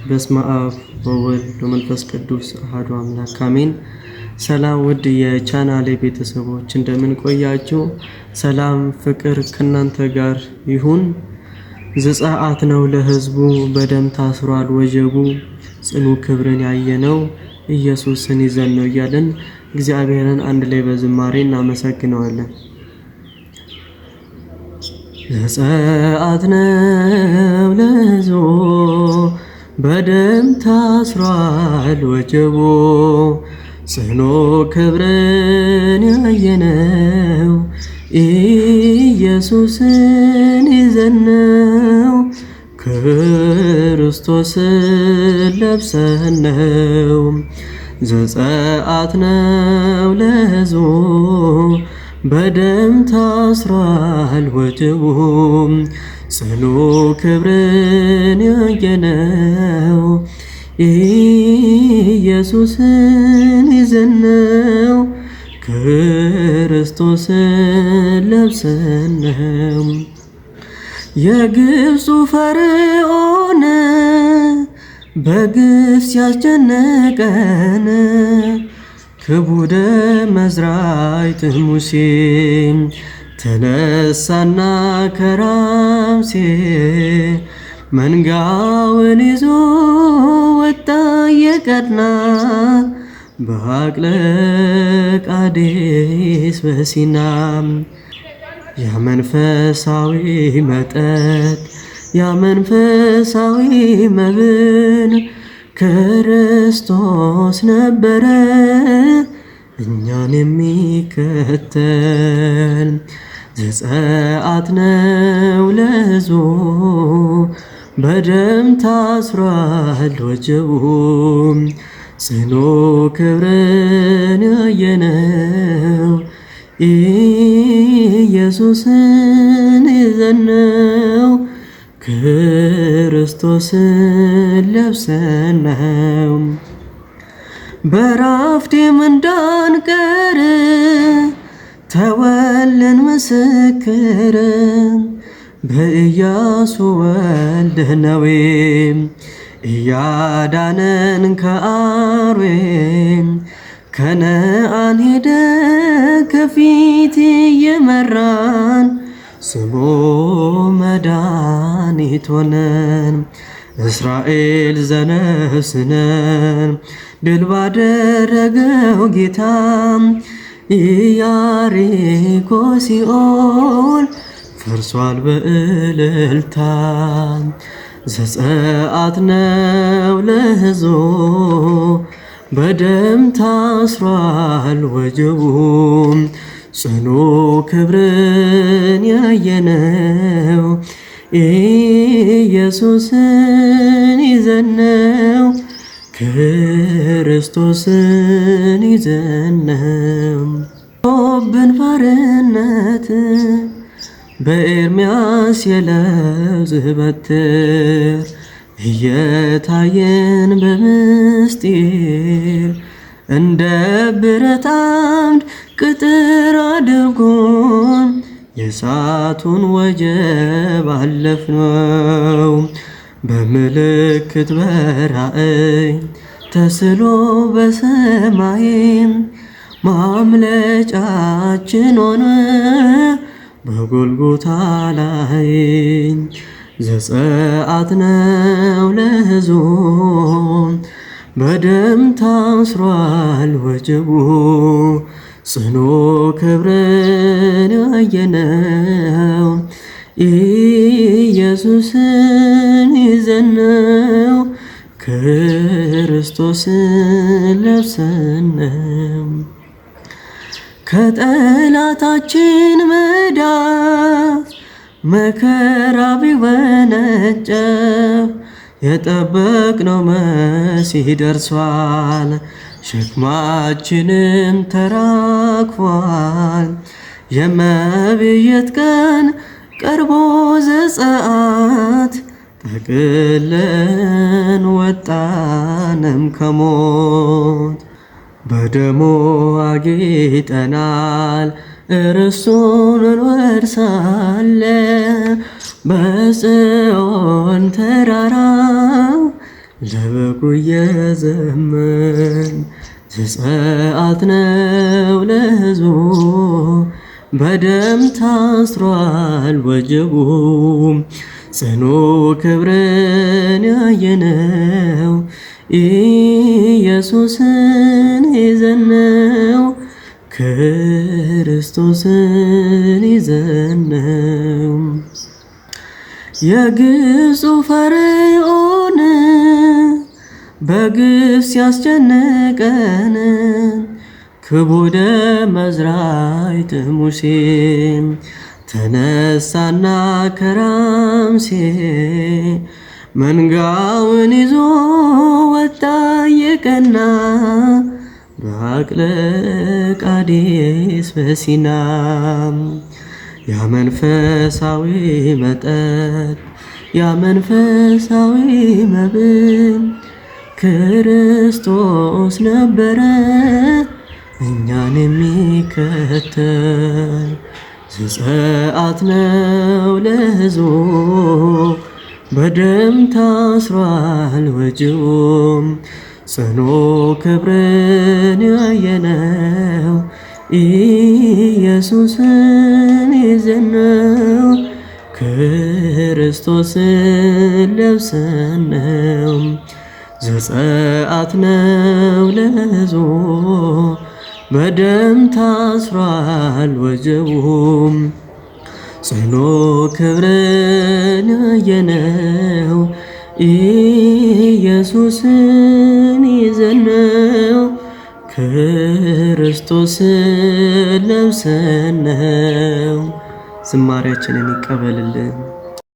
በስመ አብ ወወልድ ወመንፈስ ቅዱስ አሐዱ አምላክ አሜን። ሰላም ውድ የቻናሌ ቤተሰቦች እንደምን ቆያችሁ? ሰላም ፍቅር ከናንተ ጋር ይሁን። ዘጸአት ነው ለሕዝቡ በደም ታስሯል ወጀቡ፣ ጽኑ ክብርን ያየነው ኢየሱስን ይዘን ነው እያለን እግዚአብሔርን አንድ ላይ በዝማሬ እናመሰግነዋለን። ዘጸአት ነው ለሕዝቡ በደም ታስሯል ወጀቡ፣ ጽኑ ክብርን ያየነው ኢየሱስን ይዘን ነው፣ ክርስቶስን ለብሰን ነው። ዘጸአት ነው ለሕዝቡ በደም ታስሯል ወጀቡ፣ ጽኑ ክብርን ያየነው ኢየሱስን ይዘን ነው፣ ክርስቶስን ለብሰን ነው። የግብፁ ፈርዖን በግፍ ሲያስጨነቀን፣ ክቡደ መዝራዕት ሙሴ ተነሳና ከራምሴ መንጋውን ይዞ ወጣ የቀድና በሐቅለ ቃዴስ በሲና። ያመንፈሳዊ መጠጥ ያመንፈሳዊ መብል ክርስቶስ ነበረ እኛን የሚከተል። ዘጸአት ነው ለሕዝቡ በደም ታስሯል ወጀቡ፣ ጽኑ ክብርን ያየነው ኢየሱስን ይዘን ነው፣ ክርስቶስን ለብሰን ነው። በራፍቴም እንዳንቀር ተወልን ምስክር፣ በኢያሱ ወልደ ነዌ እያዳነን ከአርዌ። ከነአን ሄደ ከፊት እየመራን፣ ስሙ መድኃኒት ሆነን። እስራኤል ዘነፍስነን ድል ባደረገው ጌታ፣ ኢያሪኮ ሲኦል ፈርሷል በእልልታ። ዘጸአት ነው ለሕዝቡ በደም ታስሯል ወጀቡ፣ ጽኑ ክብርን ያየነው ኢየሱስን ይዘን ነው፣ ክርስቶስን ይዘን ነው። ብን ባርነት በኤርምያስ የለውዝ በትር እየታየን በምስጢር፣ እንደ ብረት አምድ ቅጥር አድርጎን የእሳቱን ወጀብ አለፍነው። በምልክት በራእይ ተስሎ በሰማይ ማምለጫችን ሆነ በጎልጎታ ላይ። ዘጸአት ነው ለሕዝቡ በደም ታስሯል ወጀቡ፣ ጽኑ ክብርን ያየነው ኢየሱስን ይዘን ነው፣ ክርስቶስን ለብሰን ነው። ከጠላታችን መዳፍ መከራ ቢወነጨፍ፣ የጠበቅነው መሲህ ደርሷል፣ ሸክማችንም ተራግፏል። የመቤዠት ቀን ቀርቦ ዘጸአት፣ ጠቅለን ወጣንም ከሞት። በደሙ አጊጠናል ርስቱን እንወርሳለን፣ በጽዮን ተራራ ለበጉ የዘመን ዘጸአት ነው ለሕዝቡ በደም ታስሯል ወጀቡ ጽኑ ክብርን ያየነው ኢየሱስን ይዘነው ክርስቶስን ይዘነው። የግብፁ ፈርዖን በግፍ ሲያስጨንቀን ክቡደ መዝራዕት ሙሴ ተነሳና ከራምሴ መንጋውን ይዞ ወጣ የቀና በአቅለ ቃዴስ በሲና ያ መንፈሳዊ መጠጥ ያ መንፈሳዊ መብል ክርስቶስ ነበረ እኛን የሚከተል ዘጸአት ነው ለሕዝቡ በደም ታስሯል ወጅቡ ጽኑ ክብርን ያየነው ኢየሱስን ይዘነው ክርስቶስን ለብሰነው። ዘጸአት ነው ለሕዝቡ በደም ታስሯል ወጀቡ ጽኑ ክብርን ያየነው ኢየሱስን ይዘነው ክርስቶስን ለብሰነው። ዝማሬያችንን ይቀበልልን።